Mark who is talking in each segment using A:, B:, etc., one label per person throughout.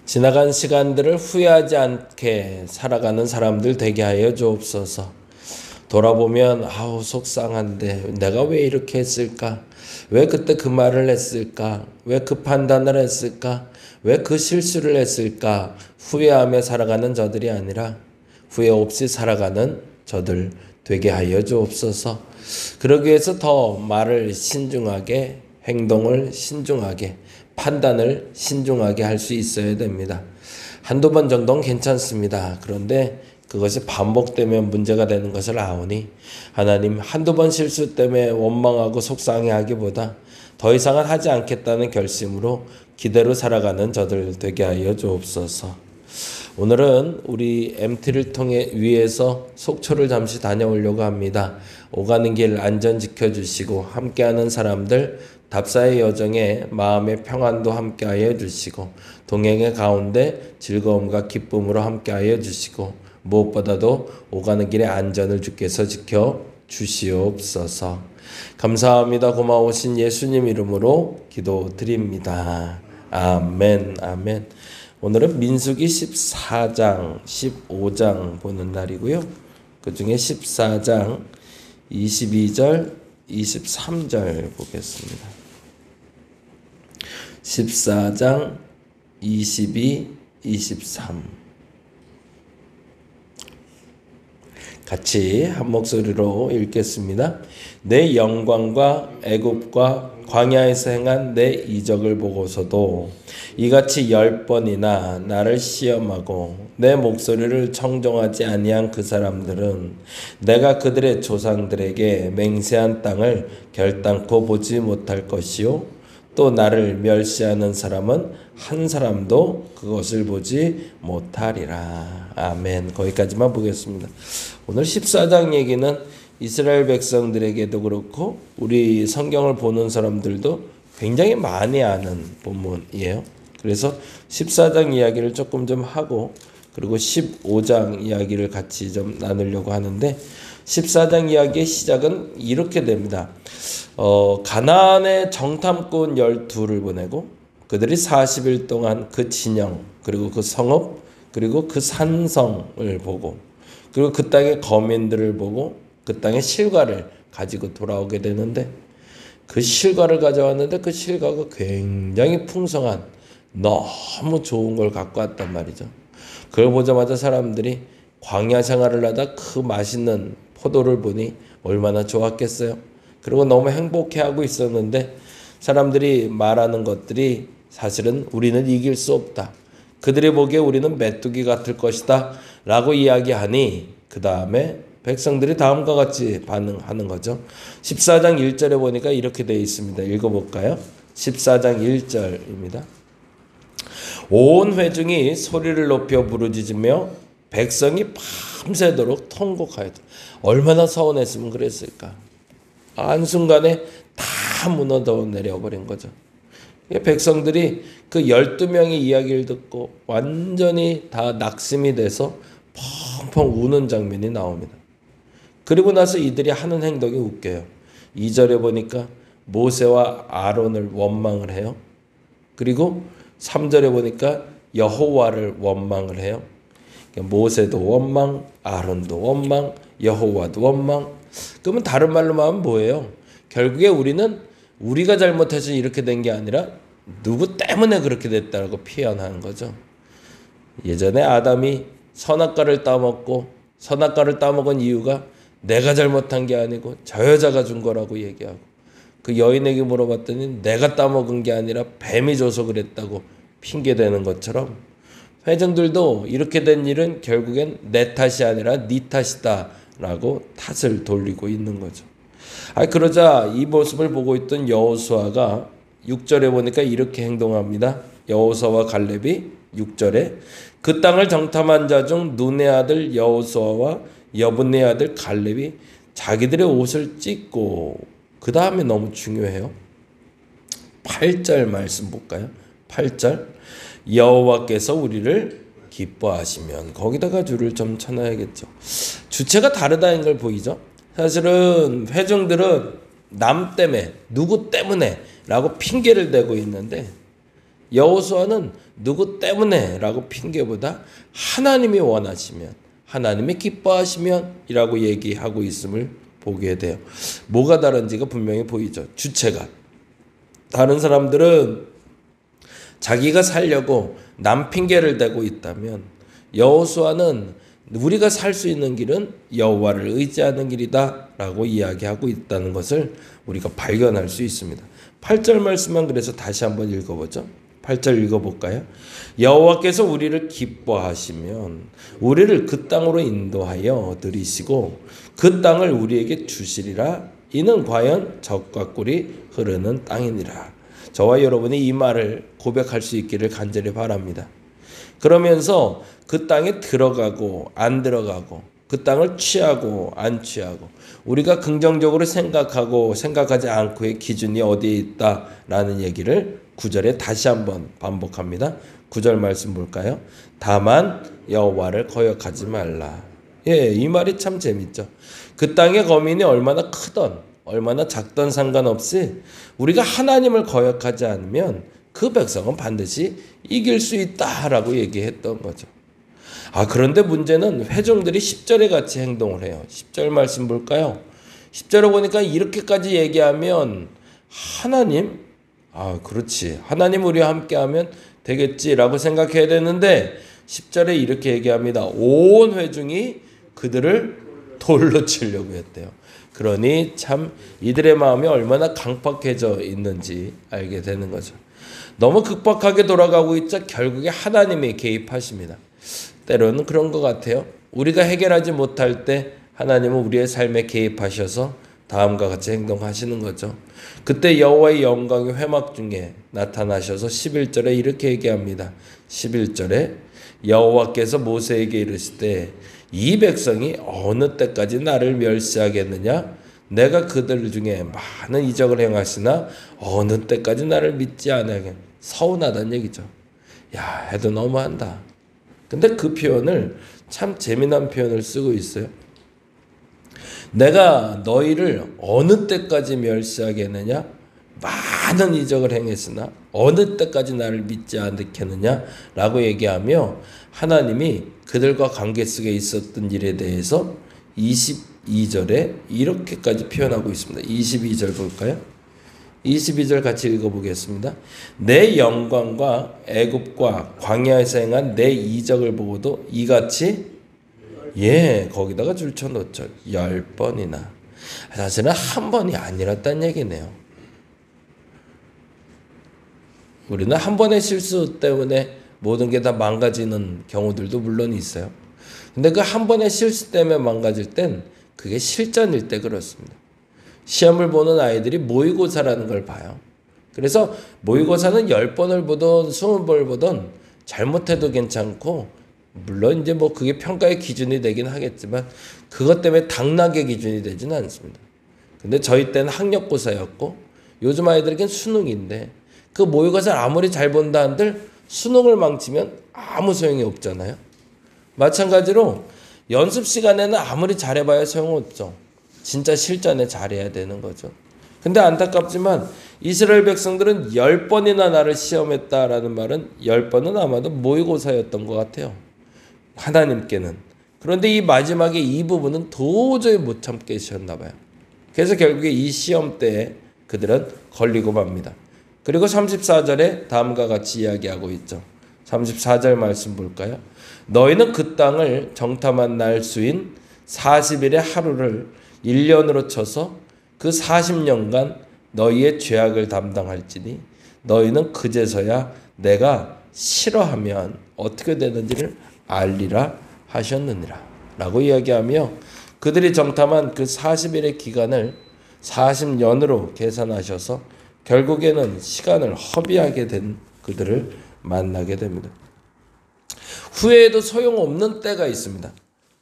A: 지나간 시간들을 후회하지 않게 살아가는 사람들 되게 하여 주옵소서. 돌아보면 아우 속상한데 내가 왜 이렇게 했을까? 왜 그때 그 말을 했을까? 왜 그 판단을 했을까? 왜 그 실수를 했을까? 후회하며 살아가는 저들이 아니라 후회 없이 살아가는 저들 되게 하여 주옵소서. 그러기 위해서 더 말을 신중하게, 행동을 신중하게, 판단을 신중하게 할 수 있어야 됩니다. 한두 번 정도는 괜찮습니다. 그런데 그것이 반복되면 문제가 되는 것을 아오니 하나님 한두 번 실수 때문에 원망하고 속상해하기보다 더 이상은 하지 않겠다는 결심으로 기대로 살아가는 저들 되게 하여 주옵소서. 오늘은 우리 MT를 통해 위에서 속초를 잠시 다녀오려고 합니다. 오가는 길 안전 지켜주시고 함께하는 사람들 답사의 여정에 마음의 평안도 함께하여 주시고 동행의 가운데 즐거움과 기쁨으로 함께하여 주시고 무엇보다도 오가는 길의 안전을 주께서 지켜 주시옵소서. 감사합니다. 고마우신 예수님 이름으로 기도드립니다. 아멘. 아멘. 오늘은 민수기 14장, 15장 보는 날이고요. 그 중에 14장 22절, 23절 보겠습니다. 14장 22, 23 같이 한 목소리로 읽겠습니다. 내 영광과 애굽과 광야에서 행한 내 이적을 보고서도 이같이 10번이나 나를 시험하고 내 목소리를 청종하지 아니한 그 사람들은 내가 그들의 조상들에게 맹세한 땅을 결단코 보지 못할 것이요 또 나를 멸시하는 사람은 한 사람도 그것을 보지 못하리라. 아멘. 거기까지만 보겠습니다. 오늘 14장 얘기는 이스라엘 백성들에게도 그렇고 우리 성경을 보는 사람들도 굉장히 많이 아는 본문이에요. 그래서 14장 이야기를 조금 좀 하고 그리고 15장 이야기를 같이 좀 나누려고 하는데 14장 이야기의 시작은 이렇게 됩니다. 가나안의 정탐꾼 12를 보내고 그들이 40일 동안 그 진영 그리고 그 성읍 그리고 그 산성을 보고 그리고 그 땅의 거민들을 보고 그 땅의 실과를 가지고 돌아오게 되는데 그 실과를 가져왔는데 그 실과가 굉장히 풍성한 너무 좋은 걸 갖고 왔단 말이죠. 그걸 보자마자 사람들이 광야 생활을 하다 그 맛있는 포도를 보니 얼마나 좋았겠어요. 그리고 너무 행복해하고 있었는데 사람들이 말하는 것들이 사실은 우리는 이길 수 없다. 그들이 보기에 우리는 메뚜기 같을 것이다 라고 이야기하니 그 다음에 백성들이 다음과 같이 반응하는 거죠. 14장 1절에 보니까 이렇게 되어 있습니다. 읽어볼까요? 14장 1절입니다. 온 회중이 소리를 높여 부르짖으며 백성이 밤새도록 통곡하였다. 얼마나 서운했으면 그랬을까. 한순간에 다 무너져 내려버린 거죠. 백성들이 그 12명의 이야기를 듣고 완전히 다 낙심이 돼서 펑펑 우는 장면이 나옵니다. 그리고 나서 이들이 하는 행동이 웃겨요. 2절에 보니까 모세와 아론을 원망을 해요. 그리고 3절에 보니까 여호와를 원망을 해요. 모세도 원망, 아론도 원망, 여호와도 원망. 그러면 다른 말로 하면 뭐예요? 결국에 우리는 우리가 잘못해서 이렇게 된 게 아니라 누구 때문에 그렇게 됐다고 표현하는 거죠. 예전에 아담이 선악과를 따먹고 선악과를 따먹은 이유가 내가 잘못한 게 아니고 저 여자가 준 거라고 얘기하고 그 여인에게 물어봤더니 내가 따먹은 게 아니라 뱀이 줘서 그랬다고 핑계대는 것처럼 회중들도 이렇게 된 일은 결국엔 내 탓이 아니라 네 탓이다 라고 탓을 돌리고 있는 거죠. 그러자 이 모습을 보고 있던 여호수아가 6절에 보니까 이렇게 행동합니다. 여호수아와 갈렙이 6절에 그 땅을 정탐한 자 중 눈의 아들 여호수아와 여분의 아들 갈렙이 자기들의 옷을 찢고 그 다음에 너무 중요해요. 8절 말씀 볼까요? 8절 여호와께서 우리를 기뻐하시면 거기다가 줄을 좀 쳐놔야겠죠. 주체가 다르다는 걸 보이죠. 사실은 회중들은 남 때문에 누구 때문에 라고 핑계를 대고 있는데 여호수아는 누구 때문에 라고 핑계보다 하나님이 원하시면, 하나님이 기뻐하시면 이라고 얘기하고 있음을 보게 돼요. 뭐가 다른지가 분명히 보이죠. 주체가. 다른 사람들은 자기가 살려고 남 핑계를 대고 있다면, 여호수아는 우리가 살 수 있는 길은 여호와를 의지하는 길이다 라고 이야기하고 있다는 것을 우리가 발견할 수 있습니다. 8절 말씀만 그래서 다시 한번 읽어보죠. 8절 읽어볼까요? 여호와께서 우리를 기뻐하시면 우리를 그 땅으로 인도하여 들이시고 그 땅을 우리에게 주시리라. 이는 과연 젖과 꿀이 흐르는 땅이니라. 저와 여러분이 이 말을 고백할 수 있기를 간절히 바랍니다. 그러면서 그 땅에 들어가고 안 들어가고, 그 땅을 취하고 안 취하고, 우리가 긍정적으로 생각하고 생각하지 않고의 기준이 어디에 있다라는 얘기를 9절에 다시 한번 반복합니다. 9절 말씀 볼까요? 다만 여호와를 거역하지 말라. 이 말이 참 재밌죠. 그 땅의 거민이 얼마나 크던 얼마나 작던 상관없이 우리가 하나님을 거역하지 않으면 그 백성은 반드시 이길 수 있다라고 얘기했던 거죠. 그런데 문제는 회중들이 10절에 같이 행동을 해요. 10절 말씀 볼까요? 10절에 보니까 이렇게까지 얘기하면 하나님, 그렇지, 하나님 우리와 함께하면 되겠지라고 생각해야 되는데 10절에 이렇게 얘기합니다. 온 회중이 그들을 돌로 치려고 했대요. 그러니 참 이들의 마음이 얼마나 강팍해져 있는지 알게 되는 거죠. 너무 급박하게 돌아가고 있자 결국에 하나님이 개입하십니다. 때로는 그런 것 같아요. 우리가 해결하지 못할 때 하나님은 우리의 삶에 개입하셔서 다음과 같이 행동하시는 거죠. 그때 여호와의 영광이 회막 중에 나타나셔서 11절에 이렇게 얘기합니다. 11절에 여호와께서 모세에게 이르시되 이 백성이 어느 때까지 나를 멸시하겠느냐? 내가 그들 중에 많은 이적을 행하시나 어느 때까지 나를 믿지 않게. 서운하다는 얘기죠. 해도 너무한다. 근데 그 표현을 참 재미난 표현을 쓰고 있어요. 내가 너희를 어느 때까지 멸시하겠느냐? 많은 이적을 행했으나 어느 때까지 나를 믿지 않겠느냐? 라고 얘기하며 하나님이 그들과 관계 속에 있었던 일에 대해서 22절에 이렇게까지 표현하고 있습니다. 22절 볼까요? 22절 같이 읽어보겠습니다. 내 영광과 애굽과 광야에서 행한 내 이적을 보고도 이같이 거기다가 줄쳐놓죠. 10번이나. 사실은 한 번이 아니랐다는 얘기네요. 우리는 한 번의 실수 때문에 모든 게 다 망가지는 경우들도 물론 있어요. 근데 그 한 번의 실수 때문에 망가질 땐 그게 실전일 때 그렇습니다. 시험을 보는 아이들이 모의고사라는 걸 봐요. 그래서 모의고사는 10번을 보든 20번을 보든 잘못해도 괜찮고, 물론 이제 그게 평가의 기준이 되긴 하겠지만 그것 때문에 당락의 기준이 되지는 않습니다. 근데 저희 때는 학력고사였고 요즘 아이들에겐 수능인데, 그 모의고사를 아무리 잘 본다 한들 수능을 망치면 아무 소용이 없잖아요. 마찬가지로 연습 시간에는 아무리 잘해봐야 소용없죠. 진짜 실전에 잘해야 되는 거죠. 근데 안타깝지만 이스라엘 백성들은 10번이나 나를 시험했다라는 말은 10번은 아마도 모의고사였던 것 같아요. 하나님께는. 그런데 이 마지막에 이 부분은 도저히 못 참겠셨나 봐요. 그래서 결국에 이 시험 때에 그들은 걸리고 맙니다. 그리고 34절에 다음과 같이 이야기하고 있죠. 34절 말씀 볼까요? 너희는 그 땅을 정탐한 날 수인 40일의 하루를 1년으로 쳐서 그 40년간 너희의 죄악을 담당할지니 너희는 그제서야 내가 싫어하면 어떻게 되는지를 알리라 하셨느니라 라고 이야기하며, 그들이 정탐한 그 40일의 기간을 40년으로 계산하셔서 결국에는 시간을 허비하게 된 그들을 만나게 됩니다. 후회해도 소용없는 때가 있습니다.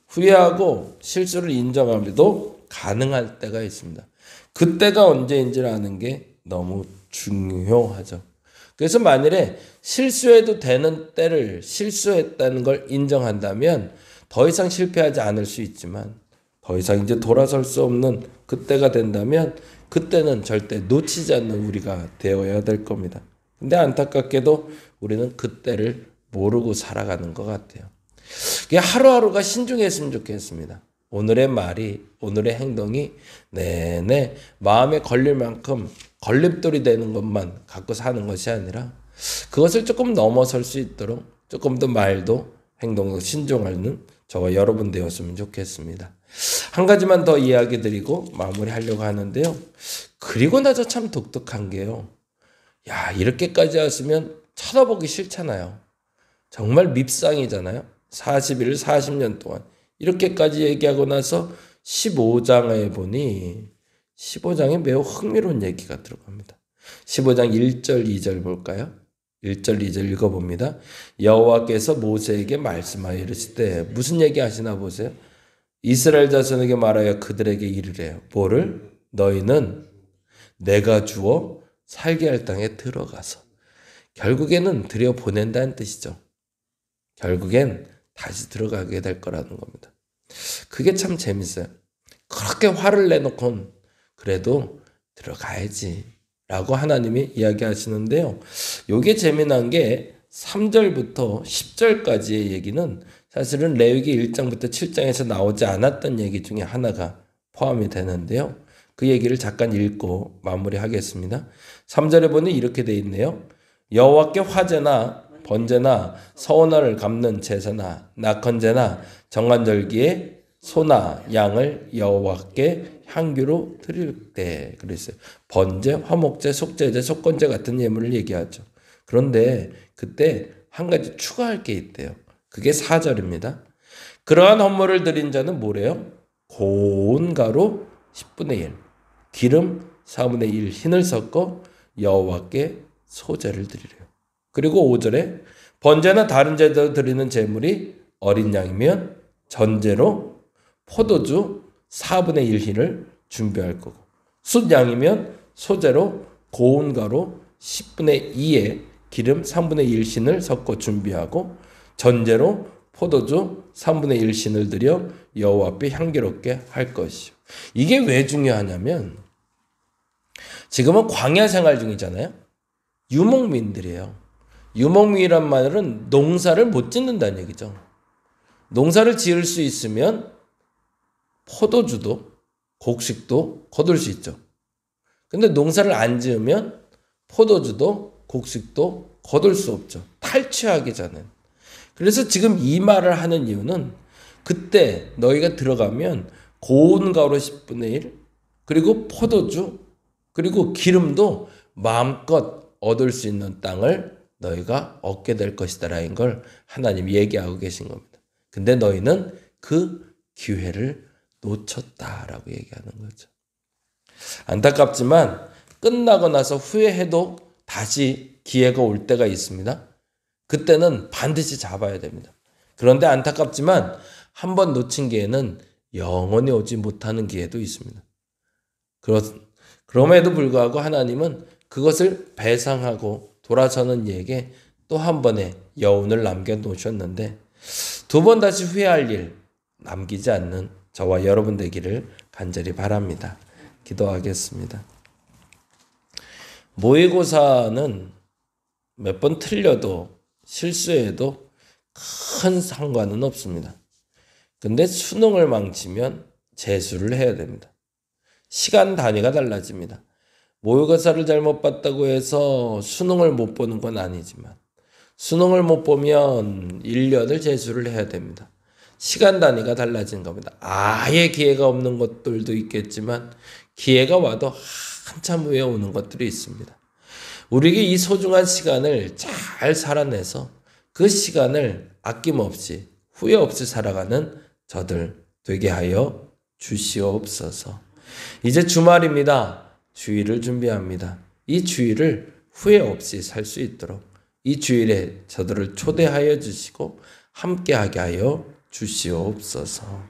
A: 후회하고 실수를 인정함에도 가능할 때가 있습니다. 그때가 언제인지를 아는 게 너무 중요하죠. 그래서 만일에 실수해도 되는 때를 실수했다는 걸 인정한다면 더 이상 실패하지 않을 수 있지만, 더 이상 이제 돌아설 수 없는 그때가 된다면 그때는 절대 놓치지 않는 우리가 되어야 될 겁니다. 근데 안타깝게도 우리는 그때를 모르고 살아가는 것 같아요. 하루하루가 신중했으면 좋겠습니다. 오늘의 말이, 오늘의 행동이 내내 마음에 걸릴 만큼 걸림돌이 되는 것만 갖고 사는 것이 아니라 그것을 조금 넘어설 수 있도록 조금 더 말도 행동도 신중하는 저와 여러분 되었으면 좋겠습니다. 한 가지만 더 이야기 드리고 마무리하려고 하는데요. 그리고 나서 참 독특한 게요. 야, 이렇게까지 왔으면 쳐다보기 싫잖아요. 정말 밉상이잖아요. 40일, 40년 동안. 이렇게까지 얘기하고 나서 15장에 보니 15장에 매우 흥미로운 얘기가 들어갑니다. 15장 1절, 2절 볼까요? 1절, 2절 읽어봅니다. 여호와께서 모세에게 말씀하여 이르시되 무슨 얘기 하시나 보세요. 이스라엘 자손에게 말하여 그들에게 이르래요. 뭐를? 너희는 내가 주어 살게 할 땅에 들어가서. 결국에는 들여보낸다는 뜻이죠. 결국엔 다시 들어가게 될 거라는 겁니다. 그게 참 재밌어요. 그렇게 화를 내놓곤 그래도 들어가야지 라고 하나님이 이야기하시는데요. 요게 재미난 게 3절부터 10절까지의 얘기는 사실은 레위기 1장부터 7장에서 나오지 않았던 얘기 중에 하나가 포함이 되는데요. 그 얘기를 잠깐 읽고 마무리하겠습니다. 3절에 보니 이렇게 돼 있네요. 여호와께 화제나 번제나 서원을 갚는 제사나 낙헌제나 정한절기에 소나 양을 여호와께 향기로 드릴 때 그랬어요. 번제, 화목제, 속죄제, 속건제 같은 예물을 얘기하죠. 그런데 그때 한 가지 추가할 게 있대요. 그게 4절입니다. 그러한 헌물을 드린 자는 뭐래요? 고운 가루 10분의 1, 기름 4분의 1 흰을 섞어 여호와께 소제를 드리래요. 그리고 5절에 번제나 다른 제도 드리는 제물이 어린 양이면 전제로 포도주 4분의 1 흰을 준비할 거고 숫양이면 소제로 고운 가루 10분의 2에 기름 3분의 1 흰을 섞어 준비하고 전제로 포도주 3분의 1 흰을 들여 여호와 앞에 향기롭게 할 것이요. 이게 왜 중요하냐면 지금은 광야 생활 중이잖아요. 유목민들이에요. 유목민이란 말은 농사를 못 짓는다는 얘기죠. 농사를 지을 수 있으면 포도주도 곡식도 거둘 수 있죠. 근데 농사를 안 지으면 포도주도 곡식도 거둘 수 없죠. 탈취하기 전에. 그래서 지금 이 말을 하는 이유는 그때 너희가 들어가면 고운 가루 10분의 1 그리고 포도주 그리고 기름도 마음껏 얻을 수 있는 땅을 너희가 얻게 될 것이다 라는 걸 하나님이 얘기하고 계신 겁니다. 근데 너희는 그 기회를 놓쳤다라고 얘기하는 거죠. 안타깝지만 끝나고 나서 후회해도 다시 기회가 올 때가 있습니다. 그때는 반드시 잡아야 됩니다. 그런데 안타깝지만 한 번 놓친 기회는 영원히 오지 못하는 기회도 있습니다. 그럼에도 불구하고 하나님은 그것을 배상하고 돌아서는 이에게 또 한 번의 여운을 남겨놓으셨는데 두 번 다시 후회할 일 남기지 않는 저와 여러분 되기를 간절히 바랍니다. 기도하겠습니다. 모의고사는 몇 번 틀려도 실수해도 큰 상관은 없습니다. 근데 수능을 망치면 재수를 해야 됩니다. 시간 단위가 달라집니다. 모의고사를 잘못 봤다고 해서 수능을 못 보는 건 아니지만 수능을 못 보면 1년을 재수를 해야 됩니다. 시간 단위가 달라진 겁니다. 아예 기회가 없는 것들도 있겠지만 기회가 와도 한참 후에 오는 것들이 있습니다. 우리에게 이 소중한 시간을 잘 살아내서 그 시간을 아낌없이 후회 없이 살아가는 저들 되게 하여 주시옵소서. 이제 주말입니다. 주일을 준비합니다. 이 주일을 후회 없이 살 수 있도록 이 주일에 저들을 초대하여 주시고 함께하게 하여 주시옵소서.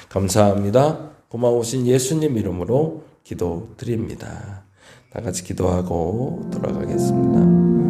A: 감사합니다. 고마우신 예수님 이름으로 기도드립니다. 다 같이 기도하고 돌아가겠습니다.